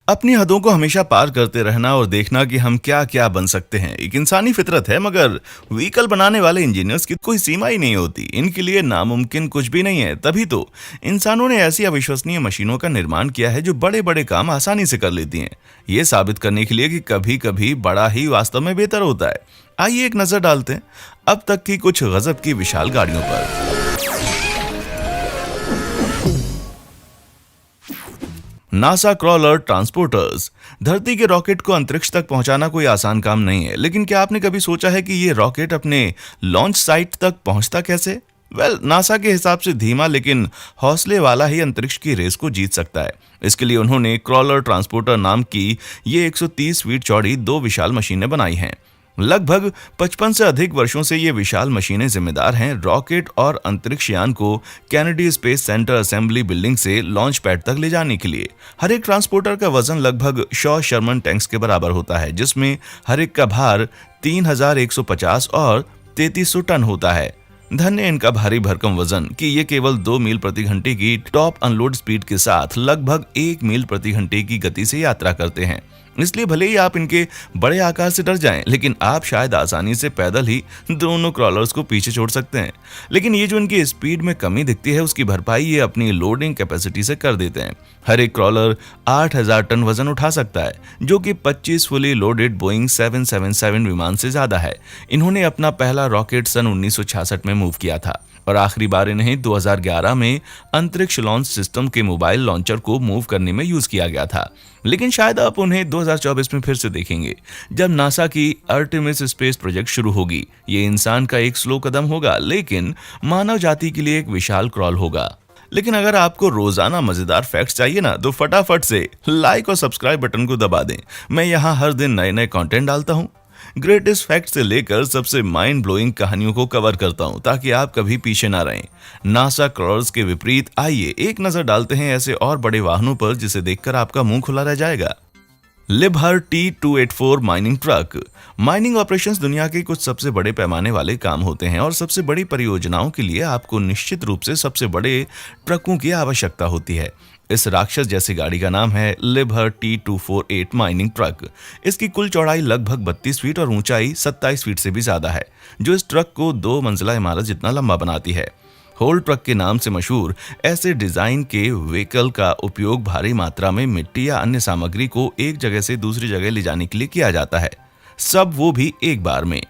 अपनी हदों को हमेशा पार करते रहना और देखना कि हम क्या क्या बन सकते हैं एक इंसानी फितरत है, मगर व्हीकल बनाने वाले इंजीनियर्स की कोई सीमा ही नहीं होती। इनके लिए नामुमकिन कुछ भी नहीं है। तभी तो इंसानों ने ऐसी अविश्वसनीय मशीनों का निर्माण किया है जो बड़े बड़े काम आसानी से कर लेती हैं, ये साबित करने के लिए कि कभी कभी बड़ा ही वास्तव में बेहतर होता है। आइए एक नजर डालते हैं अब तक की कुछ गजब की विशाल गाड़ियों पर। NASA crawler transporters. धरती के रॉकेट को अंतरिक्ष तक पहुंचाना कोई आसान काम नहीं है, लेकिन क्या आपने कभी सोचा है कि ये रॉकेट अपने लॉन्च साइट तक पहुंचता कैसे? नासा के हिसाब से धीमा लेकिन हौसले वाला ही अंतरिक्ष की रेस को जीत सकता है। इसके लिए उन्होंने क्रॉलर ट्रांसपोर्टर नाम की ये 130 फीट चौड़ी दो विशाल मशीनें बनाई हैं। लगभग 55 से अधिक वर्षों से ये विशाल मशीनें जिम्मेदार हैं रॉकेट और अंतरिक्ष यान को Kennedy space centre assembly building से लॉन्च पैड तक ले जाने के लिए। हर एक ट्रांसपोर्टर का वजन लगभग 100 शर्मन टैंक्स के बराबर होता है, जिसमें हर एक का भार 3150 और 3300 टन होता है। धन्य इनका भारी भरकम वजन कि ये केवल 2 मील प्रति घंटे की टॉप अनलोड स्पीड के साथ लगभग 1 मील प्रति घंटे की गति से यात्रा करते हैं। इसलिए भले ही आप इनके बड़े आकार से डर जाएं, लेकिन आप शायद आसानी से पैदल ही दोनों क्रॉलर्स को पीछे छोड़ सकते हैं। लेकिन ये जो इनकी स्पीड में कमी दिखती है, उसकी भरपाई ये अपनी लोडिंग कैपेसिटी से कर देते हैं। हर एक क्रॉलर 8000 टन वजन उठा सकता है, जो कि 25 फुली लोडेड बोइंग 777 विमान से ज्यादा है। इन्होंने अपना पहला रॉकेट सन 1966 में मूव किया था और आखिरी बार इन्हें 2011 में अंतरिक्ष लॉन्च सिस्टम के मोबाइल लॉन्चर को मूव करने में यूज किया गया था। लेकिन शायद आप उन्हें 2024 में फिर से देखेंगे, जब नासा की आर्टेमिस स्पेस प्रोजेक्ट शुरू होगी। ये इंसान का एक स्लो कदम होगा, लेकिन मानव जाति के लिए एक विशाल क्रॉल होगा। लेकिन अगर आपको रोजाना मजेदार फैक्ट्स चाहिए ना, तो फटाफट से लाइक और सब्सक्राइब बटन को दबा दें। मैं यहाँ हर दिन नए नए कंटेंट डालता हूँ। ग्रेटेस्ट फैक्ट से लेकर सबसे माइंड ब्लोइंग कहानियों को कवर करता हूं, ताकि आप कभी पीछे ना रहें। नासा क्रॉलर्स के विपरीत आइए एक नजर डालते हैं ऐसे और बड़े वाहनों पर जिसे देखकर आपका मुंह खुला रह जाएगा। लिबहर T284 mining truck. Mining operations दुनिया के कुछ सबसे बड़े पैमाने वाले काम होते हैं और सबसे बड़ी परियोजनाओं के लिए आपको निश्चित रूप से सबसे बड़े ट्रकों की आवश्यकता होती है। इस राक्षस जैसी गाड़ी का नाम है लिबहर T248 माइनिंग ट्रक। इसकी कुल चौड़ाई लगभग 32 फीट और ऊंचाई 27 फीट से भी ज्यादा है, जो इस ट्रक को 2 मंजिला इमारत जितना लंबा बनाती है। होल ट्रक के नाम से मशहूर ऐसे डिजाइन के व्हीकल का उपयोग भारी मात्रा में मिट्टी या अन्य सामग्री को एक जगह से दूसरी जगह ले जाने के लिए किया जाता है, सब वो भी एक बार में।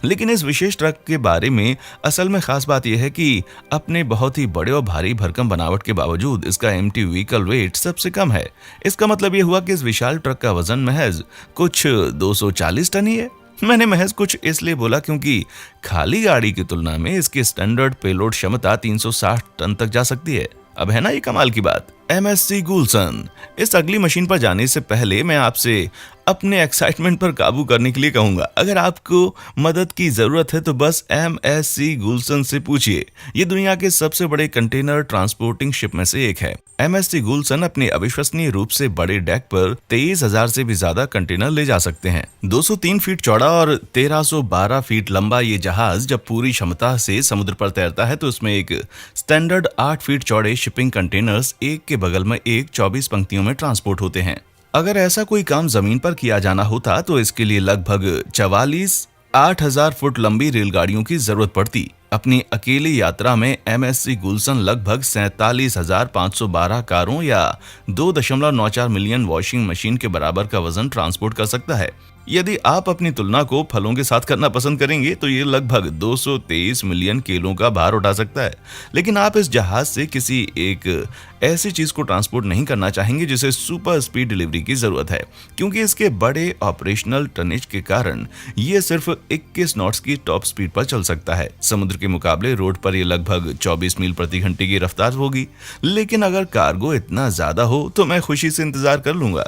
लेकिन इस विशेष ट्रक के बारे में असल में खास बात यह है कि अपने बहुत ही बड़े और भारी भरकम बनावट के बावजूद इसका एम्प्टी व्हीकल वेट सबसे कम है। इसका मतलब यह हुआ कि इस विशाल ट्रक का वजन महज कुछ 240 टन ही है। मैंने महज कुछ इसलिए बोला क्योंकि खाली गाड़ी की तुलना में इसकी स्टैंडर्ड पेलोड क्षमता 360 टन तक जा सकती है। अब है ना ये कमाल की बात। MSC गुलशन। इस अगली मशीन पर जाने से पहले मैं आपसे अपने एक्साइटमेंट पर काबू करने के लिए कहूंगा, अगर आपको मदद की जरूरत है तो बस MSC गुलशन से पूछिए। ये दुनिया के सबसे बड़े कंटेनर ट्रांसपोर्टिंग शिप में से एक है। MSC गुलशन अपने अविश्वसनीय रूप से बड़े डेक पर 23,000 से भी ज्यादा कंटेनर ले जा सकते हैं। 203 फीट चौड़ा और 1312 फीट लंबा ये जहाज जब पूरी क्षमता से समुद्र पर तैरता है तो उसमें एक स्टैंडर्ड 8 फीट चौड़े शिपिंग कंटेनर्स एक के बगल में एक 24 पंक्तियों में ट्रांसपोर्ट होते हैं। अगर ऐसा कोई काम जमीन पर किया जाना होता तो इसके लिए लगभग 44 8000 फुट लंबी रेलगाड़ियों की जरूरत पड़ती। अपनी अकेली यात्रा में MSC गुलशन लगभग 47,512 कारों या 2.94 मिलियन वॉशिंग मशीन के बराबर का वजन ट्रांसपोर्ट कर सकता है। यदि आप अपनी तुलना को फलों के साथ करना पसंद करेंगे तो ये लगभग 223 मिलियन किलो का भार उठा सकता है। लेकिन आप इस जहाज से किसी एक ऐसी चीज को ट्रांसपोर्ट नहीं करना चाहेंगे जिसे सुपर स्पीड डिलीवरी की जरूरत है, क्योंकि इसके बड़े ऑपरेशनल टनेज के कारण ये सिर्फ 21 नॉट्स की टॉप स्पीड पर चल सकता है। समुद्र के मुकाबले रोड पर ये लगभग 24 मील प्रति घंटे की रफ्तार होगी। लेकिन अगर कार्गो इतना ज्यादा हो तो मैं खुशी से इंतजार कर लूंगा।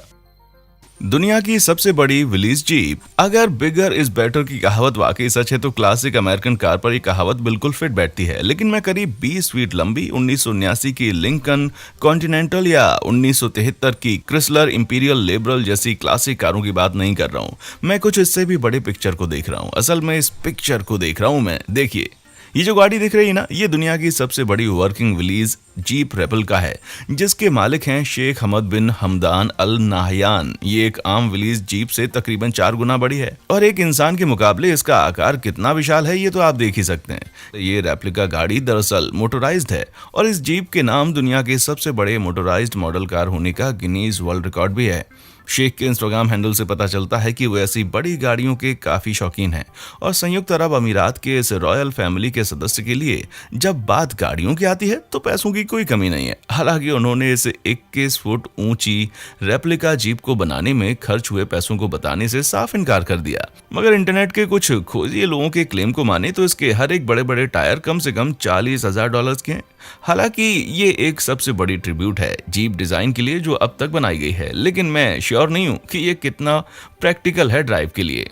दुनिया की सबसे बड़ी विलीज जीप। अगर बिगर इज बेटर की कहावत वाकई सच है तो क्लासिक अमेरिकन कार पर यह कहावत बिल्कुल फिट बैठती है। लेकिन मैं करीब 20 फीट लंबी 1979 की लिंकन कॉन्टिनेंटल या 1973 की क्रिसलर इंपीरियल लिबरल जैसी क्लासिक कारों की बात नहीं कर रहा हूँ। मैं कुछ इससे भी बड़े पिक्चर को देख रहा हूँ। असल में इस पिक्चर को देख रहा हूँ मैं। देखिए, ये जो गाड़ी दिख रही है ना, ये दुनिया की सबसे बड़ी वर्किंग विलीज जीप रेप्लिका है, जिसके मालिक हैं शेख हमद बिन हमदान अल नाहयान। ये एक आम विलीज जीप से तकरीबन 4 गुना बड़ी है और एक इंसान के मुकाबले इसका आकार कितना विशाल है ये तो आप देख ही सकते हैं। ये रेप्लिका गाड़ी दरअसल मोटराइज्ड है और इस जीप के नाम दुनिया के सबसे बड़े मोटराइज्ड मॉडल कार होने का गिनीज वर्ल्ड रिकॉर्ड भी है। शेख के इंस्टाग्राम हैंडल से पता चलता है कि वो ऐसी बड़ी गाड़ियों के काफी शौकीन हैं और संयुक्त अरब अमीरात के इस रॉयल फैमिली के सदस्य के लिए जब बात गाड़ियों की आती है तो पैसों की कोई कमी नहीं है। हालांकि उन्होंने इस 21 फुट ऊंची रेप्लिका जीप को बनाने में खर्च हुए पैसों को बताने से साफ इनकार कर दिया। मगर इंटरनेट के कुछ खोजिए लोगों के क्लेम को माने तो इसके हर एक बड़े बड़े टायर कम से कम $40,000 के हैं। हालांकि ये एक सबसे बड़ी ट्रिब्यूट है जीप डिजाइन के लिए जो अब तक बनाई गई है, लेकिन मैं श्योर नहीं हूं कि ये कितना प्रैक्टिकल है ड्राइव के लिए।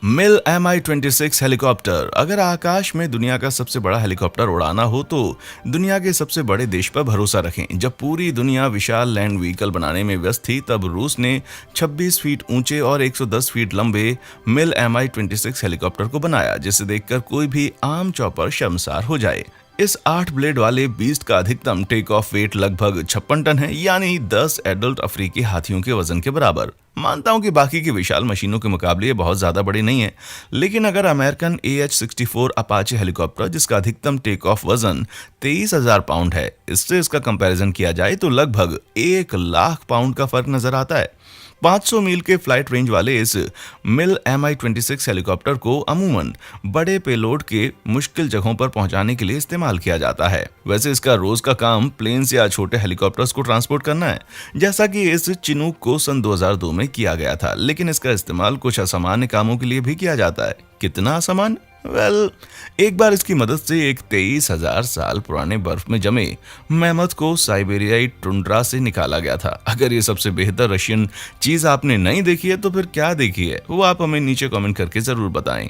मिल Mi-26 हेलीकॉप्टर। अगर आकाश में दुनिया का सबसे बड़ा हेलीकॉप्टर उड़ाना हो तो दुनिया के सबसे बड़े देश पर भरोसा रखें। जब पूरी दुनिया विशाल लैंड व्हीकल बनाने में व्यस्त थी तब रूस ने 26 फीट ऊंचे और 110 फीट लंबे मिल Mi-26 हेलीकॉप्टर को बनाया, जिसे देखकर कोई भी आम चौपर शर्मसार हो जाए। इस 8 ब्लेड वाले बीस्ट का अधिकतम टेक ऑफ वेट लगभग 56 टन है, यानी 10 एडल्ट अफ्रीकी हाथियों के वजन के बराबर। मानता हूं कि बाकी की विशाल मशीनों के मुकाबले ये बहुत ज्यादा बड़ी नहीं है, लेकिन अगर अमेरिकन AH-64 अपाचे हेलीकॉप्टर जिसका अधिकतम टेक ऑफ वजन 23,000 पाउंड है, इससे इसका कंपैरिजन किया जाए तो लगभग 1 लाख पाउंड का फर्क नजर आता है। 500 मील के फ्लाइट रेंज वाले इस मिल Mi-26 हेलीकॉप्टर को अमूमन बड़े पेलोड के मुश्किल जगहों पर पहुंचाने के लिए इस्तेमाल किया जाता है। वैसे इसका रोज का काम प्लेन्स या छोटे हेलीकॉप्टर्स को ट्रांसपोर्ट करना है, जैसा कि इस चिनूक को सन 2002 में किया गया था, लेकिन इसका इस्तेमाल कुछ असामान्य कामों के लिए भी किया जाता है। कितना असामान्य? एक बार इसकी मदद से एक 23,000 साल पुराने बर्फ में जमे मैमथ को साइबेरियाई टुंड्रा से निकाला गया था। अगर ये सबसे बेहतर रशियन चीज आपने नहीं देखी है तो फिर क्या देखी है वो आप हमें नीचे कमेंट करके जरूर बताएं।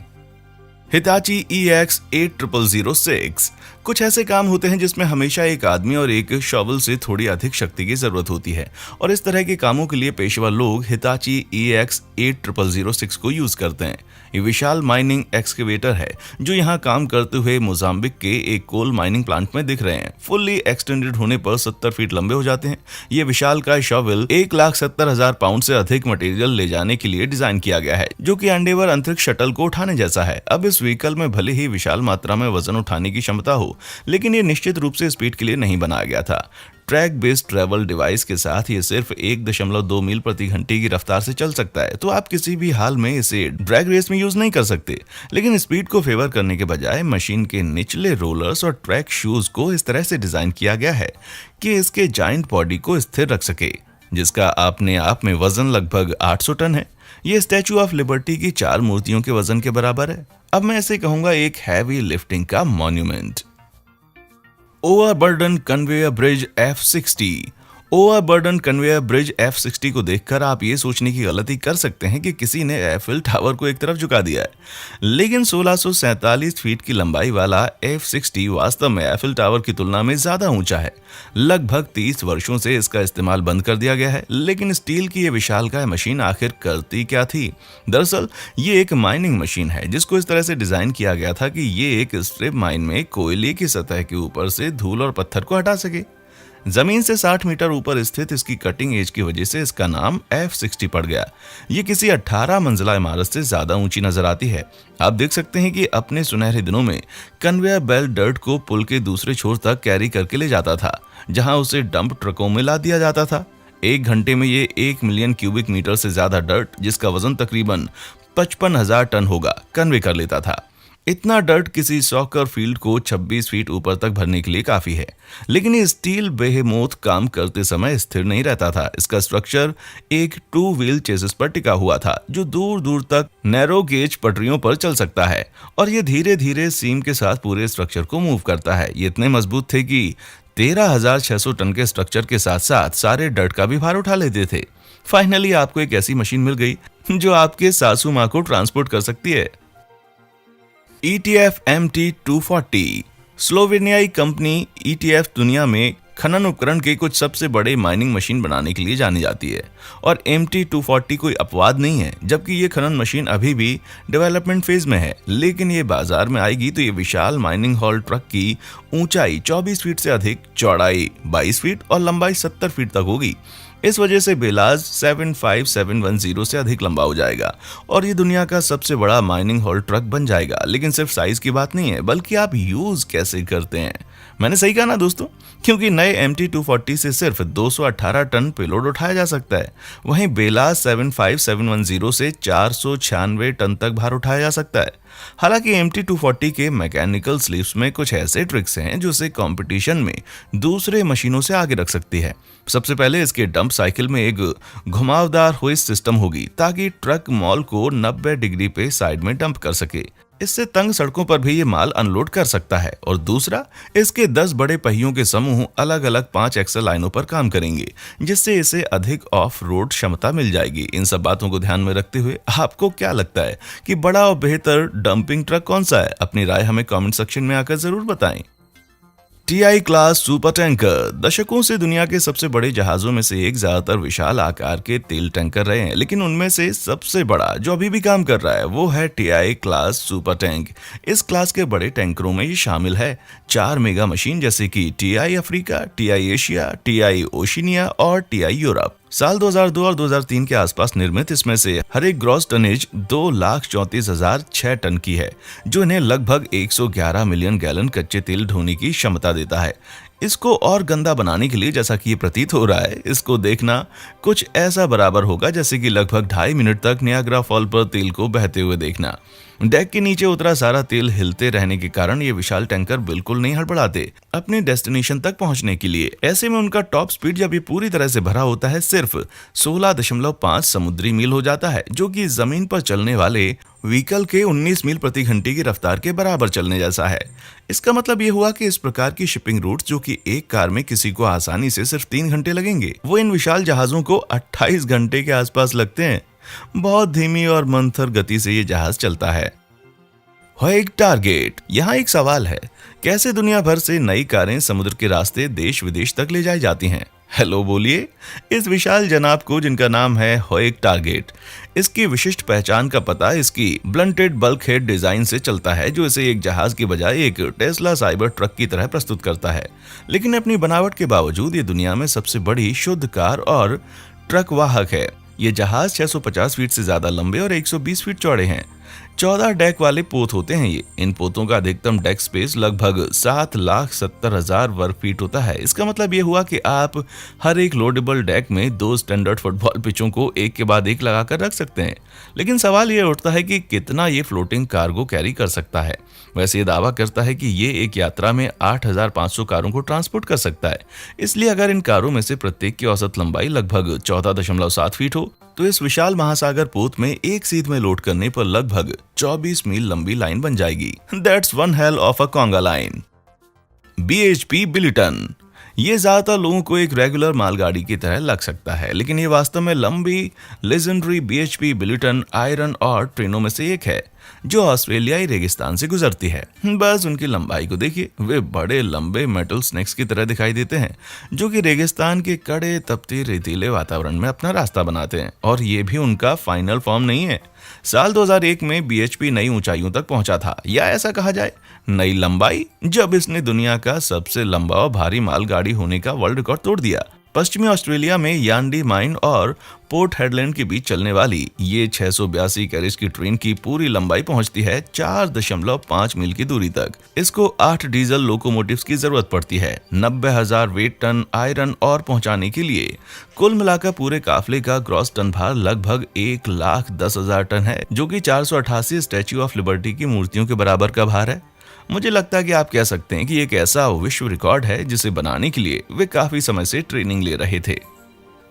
Hitachi EX-8006। कुछ ऐसे काम होते हैं जिसमें हमेशा एक आदमी और एक शॉवल से थोड़ी अधिक शक्ति की जरूरत होती है और इस तरह के कामों के लिए पेशेवर लोग हिताची EX-8006 को यूज करते हैं। ये विशाल माइनिंग एक्सकेवेटर है जो यहाँ काम करते हुए मोजाम्बिक के एक कोल माइनिंग प्लांट में दिख रहे हैं। फुल्ली एक्सटेंडेड होने पर 70 फीट लंबे हो जाते हैं। ये विशालकाय शॉवल 1,70,000 पाउंड से अधिक मटेरियल ले जाने के लिए डिजाइन किया गया है, जो कि एंडेवर अंतरिक्ष शटल को उठाने जैसा है। अब इस व्हीकल में भले ही विशाल मात्रा में वजन उठाने की क्षमता हो, लेकिन ये निश्चित रूप से स्पीड के लिए नहीं बनाया गया था। ट्रैक बेस्ड ट्रैवल डिवाइस के साथ ये सिर्फ 1.2 मील प्रति घंटे की रफ्तार से चल सकता है, तो आप किसी भी हाल में इसे ड्रैग रेस में यूज नहीं कर सकते। लेकिन स्पीड को फेवर करने के बजाय मशीन के निचले रोलर्स और ट्रैक शूज को इस तरह से डिजाइन किया गया है कि इसके जाइंट बॉडी को स्थिर रख सके, जिसका अपने आप में वजन लगभग 800 टन है। ये स्टैचू ऑफ लिबर्टी की 4 मूर्तियों के वजन के बराबर है। अब मैं इसे कहूंगा एक हैवी लिफ्टिंग का monument. Overburden conveyor bridge F60। Overburden conveyor bridge F60 को देखकर आप ये सोचने की गलती कर सकते हैं कि किसी ने एफिल टावर को एक तरफ झुका दिया है, लेकिन 1647 फीट की लंबाई वाला F60 वास्तव में एफिल टावर की तुलना में ज्यादा ऊंचा है। लगभग 30 वर्षों से इसका इस्तेमाल बंद कर दिया गया है, लेकिन स्टील की ये विशालकाय मशीन आखिर करती क्या थी? दरअसल ये एक माइनिंग मशीन है जिसको इस तरह से डिजाइन किया गया था कि ये एक स्ट्रिप माइन में कोयले की सतह के ऊपर से धूल और पत्थर को हटा सके। जमीन से 60 मीटर ऊपर स्थित इसकी कटिंग एज की वजह से इसका नाम F60 पड़ गया। ये किसी 18 मंजिला इमारत से ज्यादा ऊंची नजर आती है। आप देख सकते हैं कि अपने सुनहरे दिनों में कन्वेयर बेल्ट डर्ट को पुल के दूसरे छोर तक कैरी करके ले जाता था, जहां उसे डंप ट्रकों में ला दिया जाता था। 1 घंटे में ये 1 मिलियन क्यूबिक मीटर से ज्यादा डर्ट, जिसका वजन तकरीबन 55,000 टन होगा, कन्वे कर लेता था। इतना डर्ट किसी सॉकर फील्ड को 26 फीट ऊपर तक भरने के लिए काफी है, लेकिन ये स्टील बेहेमोथ काम करते समय स्थिर नहीं रहता था। इसका स्ट्रक्चर एक 2 व्हील चेसिस पर टिका हुआ था जो दूर दूर तक नैरो गेज पटरियों पर चल सकता है, और ये धीरे धीरे सीम के साथ पूरे स्ट्रक्चर को मूव करता है। ये इतने मजबूत थे कि 13,600 टन के स्ट्रक्चर के साथ साथ सारे डर्ट का भी भार उठा लेते थे। फाइनली आपको एक ऐसी मशीन मिल गई जो आपके सासू माँ को ट्रांसपोर्ट कर सकती है। ETF MT240। स्लोवेनियाई कंपनी ETF दुनिया में खनन उपकरण के कुछ सबसे बड़े माइनिंग मशीन बनाने के लिए जानी जाती है। और MT-240 कोई अपवाद नहीं है, जबकि ये खनन मशीन अभी भी डेवलपमेंट फेज में है, लेकिन ये बाजार में आएगी तो ये विशाल माइनिंग हॉल ट्रक की ऊंचाई 24 फीट से अधिक, चौड़ाई 22 फीट और लंबाई 70 फीट तक होगी। इस वजह से बेलाज 75710 से अधिक लंबा हो जाएगा और ये दुनिया का सबसे बड़ा माइनिंग हॉल ट्रक बन जाएगा। लेकिन सिर्फ साइज की बात नहीं है, बल्कि आप यूज कैसे करते हैं। मैंने सही कहा ना दोस्तों, क्योंकि नए MT-240 से सिर्फ 218 टन पेलोड उठाया जा सकता है, वहीं बेलाज 75710 से 496 टन तक भार उठाया जा सकता है। हालांकि MT-240 के मैकेनिकल स्लीव्स में कुछ ऐसे ट्रिक्स हैं जो इसे कंपटीशन में दूसरे मशीनों से आगे रख सकती है। सबसे पहले इसके डंप साइकिल में एक घुमावदार होइस्ट सिस्टम होगी ताकि ट्रक मॉल को 90 डिग्री पे साइड में डंप कर सके। इससे तंग सड़कों पर भी ये माल अनलोड कर सकता है। और दूसरा, इसके 10 बड़े पहियों के समूह अलग अलग 5 एक्सल लाइनों पर काम करेंगे, जिससे इसे अधिक ऑफ रोड क्षमता मिल जाएगी। इन सब बातों को ध्यान में रखते हुए आपको क्या लगता है कि बड़ा और बेहतर डंपिंग ट्रक कौन सा है? अपनी राय हमें कमेंट सेक्शन में आकर जरूर बताएं। TI क्लास सुपर टैंकर दशकों से दुनिया के सबसे बड़े जहाजों में से एक, ज्यादातर विशाल आकार के तेल टैंकर रहे हैं, लेकिन उनमें से सबसे बड़ा जो अभी भी काम कर रहा है वो है TI क्लास सुपर टैंक। इस क्लास के बड़े टैंकरों में ये शामिल है 4 मेगा मशीन जैसे कि TI Africa, TI Asia, TI Oceania और TI यूरोप। साल 2002 और 2003 के आसपास निर्मित इसमें से हर एक ग्रॉस टनेज 2,34,006 टन की है, जो इन्हें लगभग 111 मिलियन गैलन कच्चे तेल ढोने की क्षमता देता है। इसको और गंदा बनाने के लिए, जैसा कि ये प्रतीत हो रहा है, इसको देखना कुछ ऐसा बराबर होगा जैसे कि लगभग 2.5 मिनट तक नियाग्रा फॉल पर तेल को बहते हुए देखना। डेक के नीचे उतरा सारा तेल हिलते रहने के कारण ये विशाल टैंकर बिल्कुल नहीं हड़बड़ाते अपने डेस्टिनेशन तक पहुंचने के लिए। ऐसे में उनका टॉप स्पीड जब ये पूरी तरह से भरा होता है सिर्फ 16.5 समुद्री मील हो जाता है, जो कि जमीन पर चलने वाले व्हीकल के 19 मील प्रति घंटे की रफ्तार के बराबर चलने जैसा है। इसका मतलब ये हुआ कि इस प्रकार की शिपिंग रूट्स, जो कि एक कार में किसी को आसानी से सिर्फ 3 घंटे लगेंगे, वो इन विशाल जहाजों को 28 घंटे के आसपास लगते हैं। बहुत धीमी और मंथर गति से ये जहाज चलता है। होएग टारगेट। यहाँ एक सवाल है, कैसे दुनिया भर से नई कारें समुद्र के रास्ते देश विदेश तक ले जाई जाती हैं? हेलो बोलिए इस विशाल जनाब को, जिनका नाम है होएग टारगेट। इसकी विशिष्ट पहचान का पता इसकी ब्लंटेड बल्क हेड डिजाइन से चलता है, जो इसे एक जहाज की बजाय एक टेस्ला साइबर ट्रक की तरह प्रस्तुत करता है। लेकिन अपनी बनावट के बावजूद ये दुनिया में सबसे बड़ी शुद्ध कार और ट्रक वाहक है। ये जहाज 650 फीट से ज्यादा लंबे और 120 फीट चौड़े हैं। 14 डेक वाले पोत होते हैं ये। इन पोतों का अधिकतम डेक स्पेस लगभग 7,70,000 वर्ग फीट होता है। इसका मतलब ये हुआ कि आप हर एक लोडेबल डेक में 2 स्टैंडर्ड फुटबॉल पिचों को एक के बाद एक लगाकर रख सकते हैं। लेकिन सवाल ये उठता है कि कितना ये फ्लोटिंग कार्गो कैरी कर सकता है। वैसे ये दावा करता है कि ये एक यात्रा में 8,500 कारों को ट्रांसपोर्ट कर सकता है। इसलिए अगर इन कारों में से प्रत्येक की औसत लंबाई लगभग 14.7 फीट हो, तो इस विशाल महासागर पोत में एक सीध में लोड करने पर लगभग 24 मील लंबी लाइन बन जाएगी। That's one hell of a conga line. BHP Billiton. ये ज्यादातर लोगों को एक रेगुलर मालगाड़ी की तरह लग सकता है, लेकिन ये वास्तव में लंबी लेजेंडरी BHP बिलिटन आयरन और ट्रेनों में से एक है, जो ऑस्ट्रेलियाई रेगिस्तान से गुजरती है। बस उनकी लंबाई को देखिए, वे बड़े लंबे मेटल स्नेक्स की तरह दिखाई देते हैं, जो कि रेगिस्तान के कड़े तपते रेतीले वातावरण में अपना रास्ता बनाते हैं। और ये भी उनका फाइनल फॉर्म नहीं है। साल 2001 में BHP नई ऊंचाइयों तक पहुंचा था, या ऐसा कहा जाए नई लंबाई, जब इसने दुनिया का सबसे लंबा और भारी मालगाड़ी होने का वर्ल्ड रिकॉर्ड तोड़ दिया। पश्चिमी ऑस्ट्रेलिया में यांडी माइन और पोर्ट हेडलैंड के बीच चलने वाली ये 682 कैरेज की ट्रेन की पूरी लंबाई पहुंचती है 4.5 मील की दूरी तक। इसको 8 डीजल लोकोमोटिव्स की जरूरत पड़ती है। 90,000 वेट टन आयरन और पहुंचाने के लिए कुल मिलाकर पूरे काफले का ग्रॉस टन भार लगभग 1,10,000 टन है, जो कि 488 स्टैच्यू ऑफ लिबर्टी की मूर्तियों के बराबर का भार है। मुझे लगता है कि आप कह सकते हैं कि एक ऐसा विश्व रिकॉर्ड है जिसे बनाने के लिए वे काफी समय से ट्रेनिंग ले रहे थे।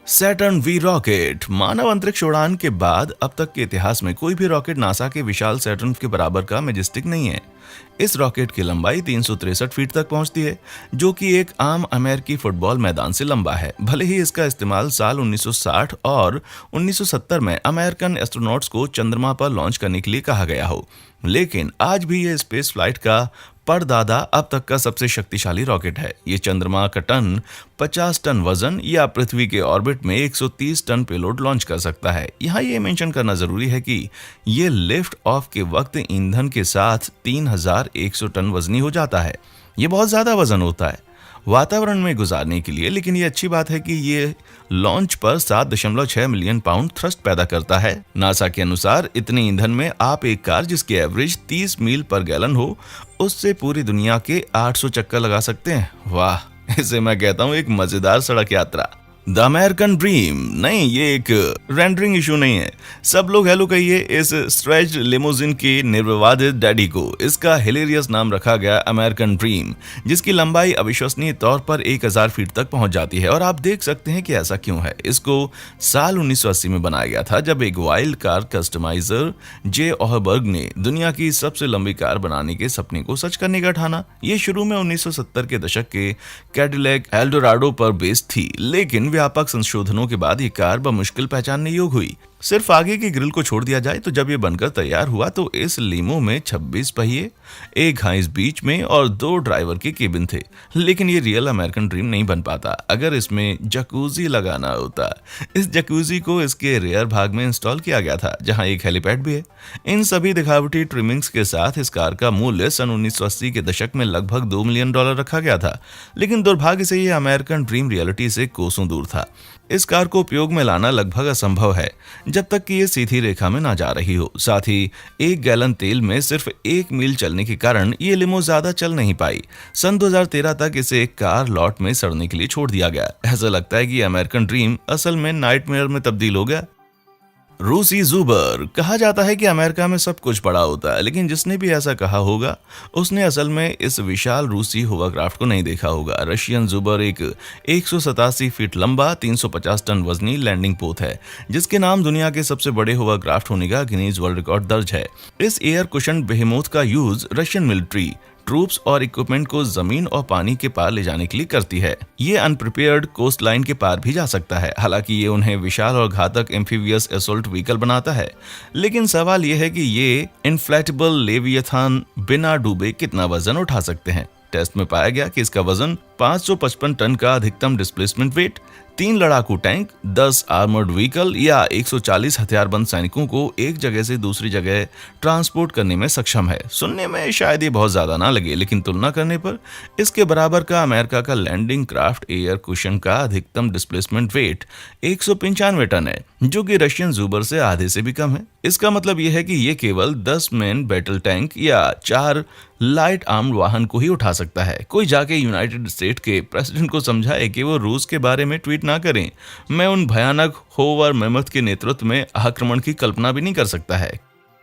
Saturn V rocket. मानव अंतरिक्ष उड़ान के बाद अब तक के इतिहास में कोई भी रॉकेट नासा के विशाल सैटर्न के बराबर का मैजेस्टिक नहीं है। इस रॉकेट की लंबाई 363 फीट तक पहुंचती है, जो कि एक आम अमेरिकी फुटबॉल मैदान से लंबा है। भले ही इसका इस्तेमाल साल 1960 और 1970 में अमेरिकन एस्ट्रोनॉट्स को चंद्रमा पर लॉन्च करने के लिए कहा गया हो, लेकिन आज भी ये स्पेस फ्लाइट का परदादा अब तक का सबसे शक्तिशाली रॉकेट है। ये चंद्रमा का 50 टन वजन या पृथ्वी के ऑर्बिट में 130 टन पेलोड लॉन्च कर सकता है। यहाँ ये मेंशन करना जरूरी है कि ये लिफ्ट ऑफ के वक्त ईंधन के साथ 3100 टन वजनी हो जाता है। ये बहुत ज्यादा वजन होता है वातावरण में गुजारने के लिए, लेकिन ये अच्छी बात है कि ये लॉन्च पर 7.6 मिलियन पाउंड थ्रस्ट पैदा करता है। नासा के अनुसार इतने ईंधन में आप एक कार जिसकी एवरेज 30 मील पर गैलन हो, उससे पूरी दुनिया के 800 चक्कर लगा सकते हैं। वाह, इसे मैं कहता हूँ एक मजेदार सड़क यात्रा। द अमेरिकन ड्रीम नहीं, ये एक रेंडरिंग इशू नहीं है। सब लोग हेलो कहिए इस स्ट्रेच्ड लिमोजिन के निर्विवादित डैडी को। इसका हिलेरियस नाम रखा गया अमेरिकन ड्रीम, जिसकी लंबाई अविश्वसनीय तौर पर 1000 फीट तक पहुंच जाती है। और आप देख सकते हैं कि ऐसा क्यों है। इसको साल 1980 में बनाया गया था, जब एक वाइल्ड कार कस्टमाइजर जे ओहरबर्ग ने दुनिया की सबसे लंबी कार बनाने के सपने को सच करने का ठाना। ये शुरू में 1970 के दशक के कैडिलैक एल्डोराडो पर बेस्ड थी, लेकिन व्यापक संशोधनों के बाद ये कार बमुश्किल पहचानने योग्य हुई। सिर्फ आगे की ग्रिल को छोड़ दिया जाए तो जब ये बनकर तैयार हुआ तो इस लीमो में 26 पहिए, एक हाइस बीच में और 2 ड्राइवर के केबिन थे। लेकिन ये रियल अमेरिकन ड्रीम नहीं बन पाता अगर इसमें जकूजी लगाना होता। इस जकूजी को इसके रेयर भाग में इंस्टॉल किया गया था, जहां एक हेलीपैड भी है। इन सभी दिखावटी ट्रिमिंग्स के साथ इस कार का मूल्य सन 1980 के दशक में लगभग $2 मिलियन रखा गया था। लेकिन दुर्भाग्य से ये अमेरिकन ड्रीम रियलिटी से कोसों दूर था। इस कार को उपयोग में लाना लगभग असंभव है जब तक कि ये सीधी रेखा में ना जा रही हो। साथ ही 1 गैलन तेल में सिर्फ 1 मील चलने के कारण ये लिमो ज्यादा चल नहीं पाई। सन 2013 तक इसे एक कार लॉट में सड़ने के लिए छोड़ दिया गया। ऐसा लगता है कि अमेरिकन ड्रीम असल में नाइटमेयर में तब्दील हो गया। रूसी जूबर। कहा जाता है कि अमेरिका में सब कुछ बड़ा होता है, लेकिन जिसने भी ऐसा कहा होगा उसने असल में इस विशाल रूसी होवरक्राफ्ट को नहीं देखा होगा। रशियन जूबर एक 187 फीट लंबा 350 टन वजनी लैंडिंग पोत है, जिसके नाम दुनिया के सबसे बड़े होवरक्राफ्ट होने का गिनीज वर्ल्ड रिकॉर्ड दर्ज है। इस एयर कुशन बेहेमोथ का यूज रशियन मिलिट्री ट्रूप्स और इक्विपमेंट को जमीन और पानी के पार ले जाने के लिए करती है। ये अनप्रिपेयर्ड कोस्ट लाइन के पार भी जा सकता है। हालांकि ये उन्हें विशाल और घातक एम्फीबियस असोल्ट व्हीकल बनाता है, लेकिन सवाल ये है कि ये इन्फ्लेटेबल लेवियथान बिना डूबे कितना वजन उठा सकते हैं। टेस्ट में पाया गया कि इसका वजन 555 टन का अधिकतम डिस्प्लेसमेंट वेट, 3 लड़ाकू टैंक, 10 आर्मर्ड व्हीकल या 140 हथियारबंद सैनिकों को एक जगह से दूसरी जगह ट्रांसपोर्ट करने में सक्षम है। सुनने में शायद ये बहुत ज्यादा ना लगे, लेकिन तुलना करने पर इसके बराबर का अमेरिका का लैंडिंग क्राफ्ट एयर कुशन का अधिकतम डिस्प्लेसमेंट वेट 195 टन है, जो कि रशियन जूबर से आधे से भी कम है। इसका मतलब यह है कि ये केवल 10 मैन बैटल टैंक या 4 लाइट आर्म्ड वाहन को ही उठा सकता है। कोई जाके यूनाइटेड स्टेट के प्रेसिडेंट को समझाए कि वो रूस के बारे में ट्वीट ना करें। मैं उन भयानक होवर मेमथ के नेतृत्व में आक्रमण की कल्पना भी नहीं कर सकता है।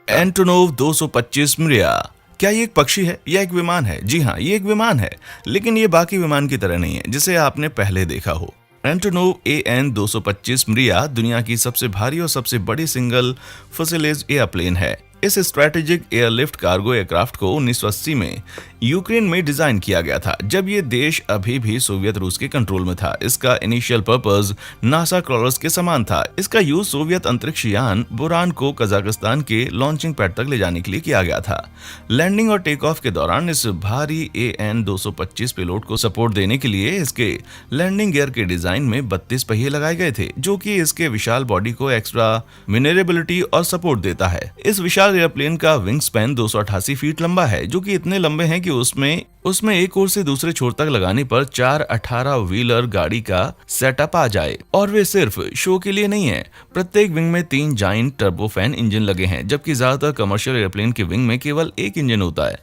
एंटोनोव 225 मिरिया। क्या ये एक पक्षी है या एक विमान है? जी हाँ, ये एक विमान है, लेकिन ये बाकी विमान की तरह नहीं है जिसे आपने पहले देखा हो। एंटोनोव AN 225 मिरिया दुनिया की सबसे भारी और सबसे बड़ी सिंगल फुसेलेज एयरप्लेन है। इस स्ट्रैटेजिक एयरलिफ्ट कार्गो एयरक्राफ्ट को 1980 में यूक्रेन में डिजाइन किया गया था, जब ये देश अभी भी सोवियत रूस के कंट्रोल में था। इसका इनिशियल पर्पस नासा क्रॉलर्स के समान था। इसका यूज सोवियत अंतरिक्ष यान बुरान को कजाकिस्तान के लॉन्चिंग पैड तक ले जाने के लिए किया गया था। लैंडिंग और टेक ऑफ के दौरान इस भारी AN 225 पेलोड को सपोर्ट देने के लिए इसके लैंडिंग गियर के डिजाइन में 32 पहिए लगाए गए थे, जो कि इसके विशाल बॉडी को एक्स्ट्रा मैनेवरेबिलिटी और सपोर्ट देता है। इस विशाल एयरप्लेन का विंग स्पैन 288 फीट लंबा है, जो कि इतने लंबे हैं कि उसमें एक ओर से दूसरे छोर तक लगाने पर 4 18 व्हीलर गाड़ी का सेटअप आ जाए। और वे सिर्फ शो के लिए नहीं है। प्रत्येक विंग में 3 जाइंट टर्बोफैन इंजन लगे हैं, जबकि ज्यादातर कमर्शियल एयरप्लेन के विंग में केवल एक इंजन होता है।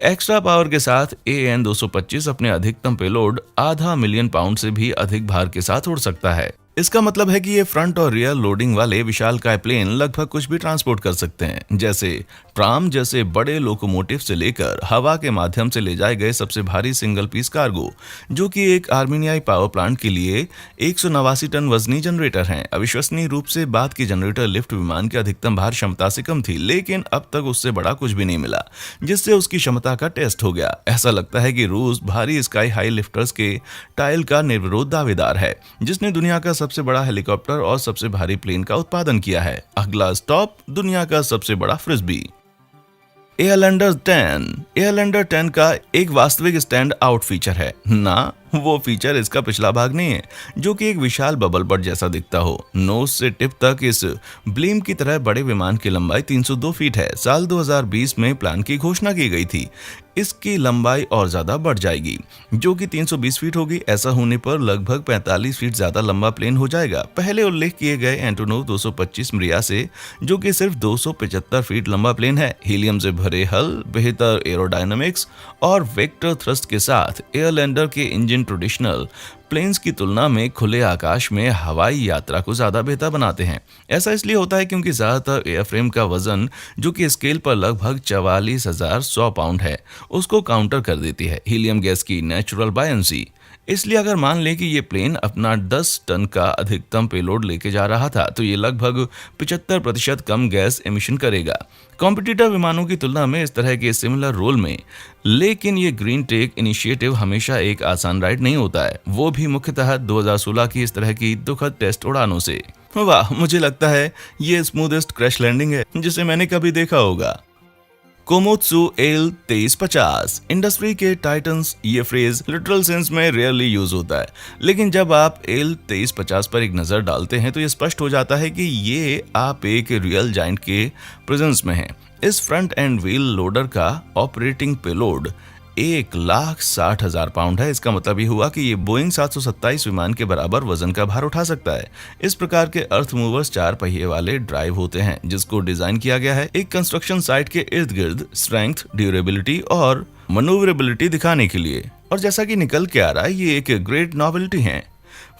एक्स्ट्रा पावर के साथ AN 225 अपने अधिकतम पेलोड 500,000 पाउंड से भी अधिक भार के साथ उड़ सकता है। इसका मतलब है कि ये फ्रंट और रियर लोडिंग वाले विशालकाय प्लेन लगभग कुछ भी ट्रांसपोर्ट कर सकते हैं, जैसे ट्राम जैसे बड़े लोकोमोटिव से लेकर हवा के माध्यम से ले जाए गए सबसे भारी सिंगल पीस कार्गो, जो कि एक आर्मीनियाई पावर प्लांट के लिए 189 टन वजनी जनरेटर हैं। अविश्वसनीय रूप से बाद की जनरेटर लिफ्ट विमान की अधिकतम भार क्षमता से कम थी, लेकिन अब तक उससे बड़ा कुछ भी नहीं मिला, जिससे उसकी क्षमता का टेस्ट हो गया। ऐसा लगता है कि रूस भारी स्काई हाई लिफ्टर्स के टाइल का निर्विरोध दावेदार है, जिसने दुनिया का सबसे बड़ा हेलीकॉप्टर और सबसे भारी प्लेन का उत्पादन किया है। अगला स्टॉप दुनिया का सबसे बड़ा फ्रिस्बी। एयरलैंडर 10। एयरलैंडर 10 का एक वास्तविक स्टैंड आउट फीचर है ना, वो फीचर इसका पिछला भाग नहीं है, जो कि एक विशाल बबल बट जैसा दिखता हो। नोज से टिप तक इस ब्लीम की तरह बड़े विमान की लंबाई 302 फीट है। साल 2020 में प्लान की घोषणा की गई थी। इसकी लंबाई और ज्यादा बढ़ जाएगी, जो कि 320 फीट होगी। ऐसा होने पर लगभग 45 फीट ज्यादा लंबा प्लेन हो जाएगा। पहले उल्लेख किए गए एंटोनोव 225 मिरिया से, जो कि सिर्फ 275 फीट लंबा प्लेन है। हीलियम से भरे हल, बेहतर एरोडायनामिक्स और वेक्टर थ्रस्ट के साथ एयरलैंडर के इंजन ट्रेडिशनल प्लेन्स की तुलना में खुले आकाश में हवाई यात्रा को ज्यादा बेहतर बनाते हैं। ऐसा इसलिए होता है क्योंकि ज्यादातर एयरफ्रेम का वजन, जो कि स्केल पर लगभग 44,100 पाउंड है, उसको काउंटर कर देती है हीलियम गैस की नेचुरल बायंसी। इसलिए अगर मान लें कि ये प्लेन अपना 10 टन का अधिकतम पेलोड लेके जा रहा था, तो ये लगभग 75% कम गैस एमिशन करेगा कॉम्पिटिटर विमानों की तुलना में इस तरह के सिमिलर रोल में। लेकिन ये ग्रीन टेक इनिशिएटिव हमेशा एक आसान राइड नहीं होता है, वो भी मुख्यतः 2016 की इस तरह की दुखद टेस्ट उड़ानों से। वाह, मुझे लगता है ये स्मूदेस्ट क्रैश लैंडिंग है जिसे मैंने कभी देखा होगा। Komatsu L 2350। इंडस्ट्री के टाइटन्स, ये फ्रेज लिटरल सेंस में रेयरली यूज होता है, लेकिन जब आप एल 2350 पर एक नजर डालते हैं तो ये स्पष्ट हो जाता है कि ये आप एक रियल जाइंट के प्रेजेंस में हैं। इस फ्रंट एंड व्हील लोडर का ऑपरेटिंग पेलोड 1,60,000 पाउंड है। इसका मतलब ये हुआ कि ये बोइंग 727 विमान के बराबर वजन का भार उठा सकता है। इस प्रकार के अर्थ मूवर्स 4 पहिए वाले ड्राइव होते हैं, जिसको डिजाइन किया गया है एक कंस्ट्रक्शन साइट के इर्द गिर्द स्ट्रेंथ, ड्यूरेबिलिटी और मनूवरेबिलिटी दिखाने के लिए। और जैसा कि निकल के आ रहा है, ये एक ग्रेट नॉवेल्टी है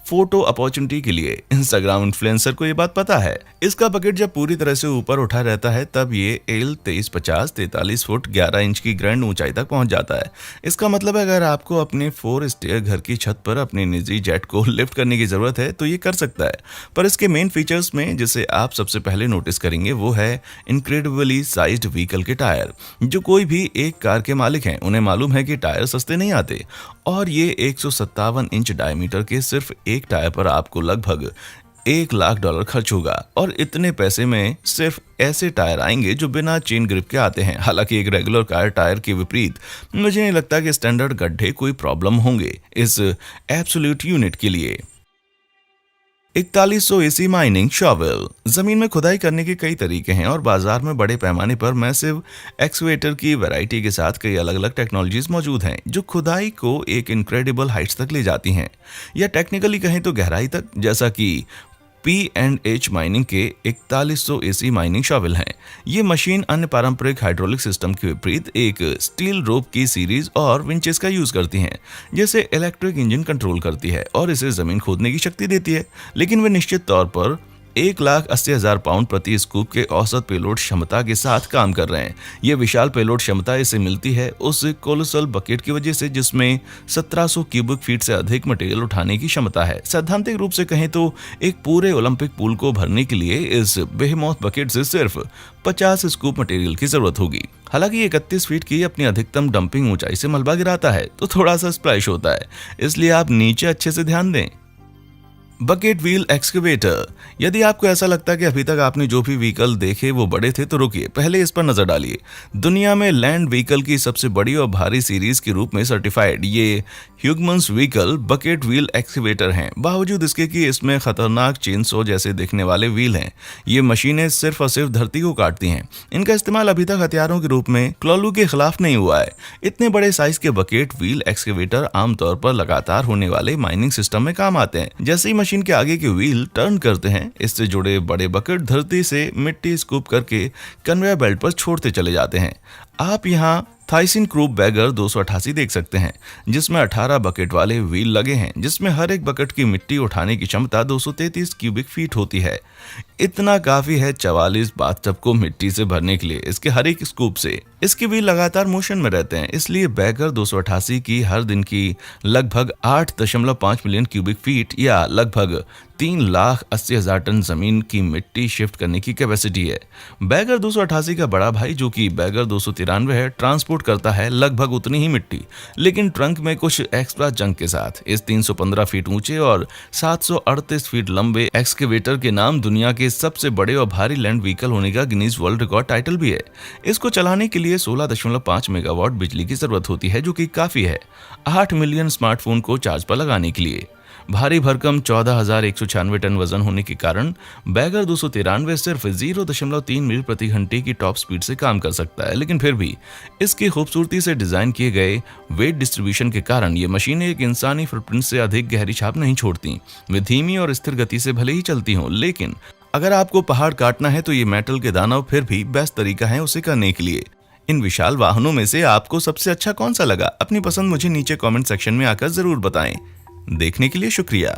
फोटो अपॉर्चुनिटी के लिए। इंस्टाग्राम इन्फ्लुएंसर को ये बात पता है। इसका बकेट जब पूरी तरह से ऊपर उठा रहता है, तब ये एल 2350 43 फुट 11 इंच की ग्रैंड ऊंचाई तक पहुंच जाता है। इसका मतलब है अगर आपको अपने 4 स्टेयर घर की छत पर अपने निजी जेट को लिफ्ट करने की जरूरत है तो ये कर सकता है। पर इसके मेन फीचर्स में जिसे आप सबसे पहले नोटिस करेंगे वो है इनक्रेडिबली साइज्ड व्हीकल के टायर। जो कोई भी एक कार के मालिक हैं, उन्हें मालूम है कि टायर सस्ते नहीं आते, और ये 157 इंच डायमीटर के सिर्फ एक टायर पर आपको लगभग $1,00,000 खर्च होगा। और इतने पैसे में सिर्फ ऐसे टायर आएंगे जो बिना चेन ग्रिप के आते हैं। हालांकि एक रेगुलर कार टायर के विपरीत मुझे नहीं लगता कि स्टैंडर्ड गड्ढे कोई प्रॉब्लम होंगे इस एब्सोल्यूट यूनिट के लिए। 4100 एसी माइनिंग शॉवेल। जमीन में खुदाई करने के कई तरीके हैं और बाजार में बड़े पैमाने पर मैसिव एक्सकेवेटर की वैरायटी के साथ कई अलग अलग टेक्नोलॉजीज मौजूद हैं जो खुदाई को एक इनक्रेडिबल हाइट्स तक ले जाती हैं, या टेक्निकली कहें तो गहराई तक, जैसा कि P&H माइनिंग के 4100 एसी माइनिंग शॉवेल हैं। ये मशीन अन्य पारंपरिक हाइड्रोलिक सिस्टम के विपरीत एक स्टील रोप की सीरीज और विंचेस का यूज करती हैं, जैसे इलेक्ट्रिक इंजन कंट्रोल करती है और इसे जमीन खोदने की शक्ति देती है। लेकिन वे निश्चित तौर पर 1,80,000 पाउंड प्रति स्कूप के औसत पेलोड क्षमता के साथ काम कर रहे हैं। यह विशाल पेलोड क्षमता इसे मिलती है उस कोलोसल बकेट की वजह से जिसमें 1700 क्यूबिक फीट से अधिक मटेरियल उठाने की क्षमता है। सैद्धांतिक रूप से कहें तो एक पूरे ओलंपिक पूल को भरने के लिए इस बेहेमोथ बकेट से सिर्फ 50 स्कूप मटेरियल की जरूरत होगी। हालांकि 31 फीट की अपनी अधिकतम डंपिंग ऊंचाई से मलबा गिराता है तो थोड़ा सा स्प्लैश होता है, इसलिए आप नीचे अच्छे से ध्यान दें। Bucket wheel excavator. यदि आपको ऐसा लगता है कि अभी तक आपने जो भी व्हीकल देखे वो बड़े थे, तो रुकिए, पहले इस पर नजर डालिए। दुनिया में लैंड व्हीकल की सबसे बड़ी और भारी सीरीज के रूप में सर्टिफाइड ये ह्यूगमन्स व्हीकल बकेट व्हील एक्सकेवेटर हैं। बावजूद इसके कि इसमें खतरनाक चेनसॉ जैसे दिखने वाले व्हील हैं, ये मशीनें सिर्फ और सिर्फ धरती को काटती हैं। इनका इस्तेमाल अभी तक हथियारों के रूप में क्लॉलू के खिलाफ नहीं हुआ है। इतने बड़े साइज के बकेट व्हील एक्सकेवेटर आमतौर पर लगातार होने वाले माइनिंग सिस्टम में काम आते हैं। जैसे ही मशीन के आगे के व्हील टर्न करते हैं, इससे जुड़े बड़े बकेट धरती से मिट्टी स्कूप करके कन्वेयर बेल्ट पर छोड़ते चले जाते हैं। आप यहाँ थाइसिन क्रूप बैगर 288 देख सकते हैं, जिसमें 18 बकेट वाले व्हील लगे हैं, जिसमें हर एक बकेट की मिट्टी उठाने की क्षमता 233 क्यूबिक फीट होती है। इतना काफी है 44 बाथटब को मिट्टी से भरने के लिए। इसके हर एक स्कूप से इसके व्हील लगातार मोशन में रहते हैं, इसलिए बैगर 288 की हर दिन की लगभग 8.5 मिलियन क्यूबिक फीट या लगभग 3,80,000 टन जमीन की मिट्टी शिफ्ट करने की कैपेसिटी है। बैगर 288 का बड़ा भाई जो कि बैगर 293 है, ट्रांसपोर्ट करता है लगभग उतनी ही मिट्टी, लेकिन ट्रंक में कुछ एक्स्ट्रा जंक के साथ। इस 315 फीट ऊंचे और 738 फीट लंबे एक्सकेवेटर के नाम दुनिया के सबसे बड़े और भारी लैंड व्हीकल होने का गिनीज वर्ल्ड रिकॉर्ड टाइटल भी है। इसको चलाने के लिए 16.5 मेगावाट बिजली की जरूरत होती है, जो कि काफी है 8 मिलियन स्मार्टफोन को चार्ज पर लगाने के लिए। भारी भरकम 14,196 टन वजन होने के कारण बैगर 293 सिर्फ 0.3 मील प्रति घंटे की टॉप स्पीड से काम कर सकता है, लेकिन फिर भी इसकी खूबसूरती से डिजाइन किए गए वेट डिस्ट्रीब्यूशन के कारण ये मशीनें एक इंसानी फुटप्रिंट से अधिक गहरी छाप नहीं छोड़ती। वे धीमी और स्थिर गति से भले ही चलती हों, लेकिन अगर आपको पहाड़ काटना है तो ये मेटल के दानव फिर भी बेस्ट तरीका है उसे करने के लिए। इन विशाल वाहनों में से आपको सबसे अच्छा कौन सा लगा? अपनी पसंद मुझे नीचे कमेंट सेक्शन में आकर जरूर बताएं। देखने के लिए शुक्रिया।